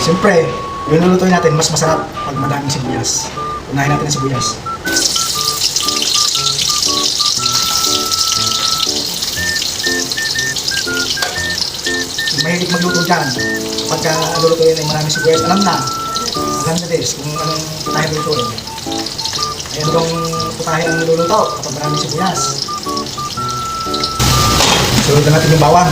Siyempre, yung lulutuin natin, mas masarap pag madaming sibuyas. Unahin natin ang sibuyas. Mahilig magluto dyan. Pagka lulutuin ay maraming sibuyas, alam na this kung anong putahe lulutuin. Ay ano bang putahe ang niluluto kapag maraming sibuyas. Sunod na natin yung bawang.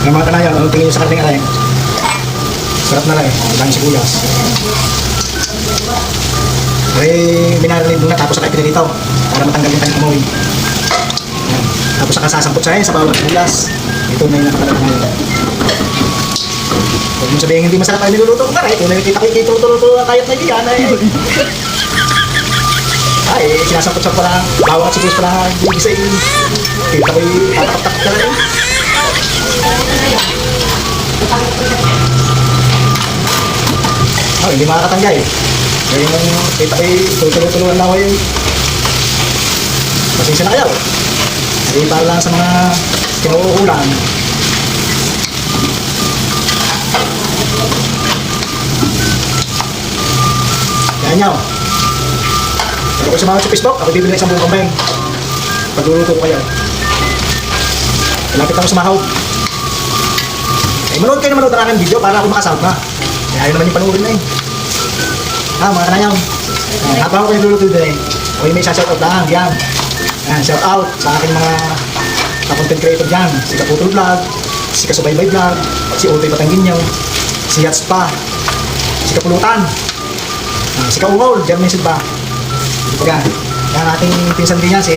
Yung mga kanayan, anong tingin nyo sa karning aray? Sarap na lang eh, maraming sibuyas. Ay, minaranin muna tapos saka ipinilitaw para matanggal yung kanyang amoy. Yan. Tapos saka sasampot siya sa bawang sibuyas. Ito na yung nakakalat ngayon. Huwag mo sabihin hindi masarap ay niluluto ko karay. Kung nakikita-luto ang kayat na iyan ay... Ay, sinasampot siya pala, bawang at sibuyas pala, gisa yung... Kita ko yung tatakap-takap na rin. Oh, hindi makakatanggal. Kaya yung kita ay tutulungan lang ako yun. Pasensya na kayo. Hindi para lang sa mga kinuulan. Yan nyo. Kaya ko sa mga sa Facebook, ako bibili ng isang buong kambing. Pagluluto ko kayo. Malapit ako sa mahaw. Eh, manood kayo na manood ang aking video para ako makasahod na. Eh, ayaw naman yung panuorin na eh. Ha, mga kanayang. Habang ako kayo luluto din eh. O yung may shoutout lang, yan. Yan, shoutout sa aking mga content creator dyan. Si Kaputol Vlog, si Kasubaybay Vlog, si Utoy Batangginyaw, si Yats Pa, si Kapulutan, si Kaungol, Jeremy Silva. Yan, yan ating pinsan din yan, si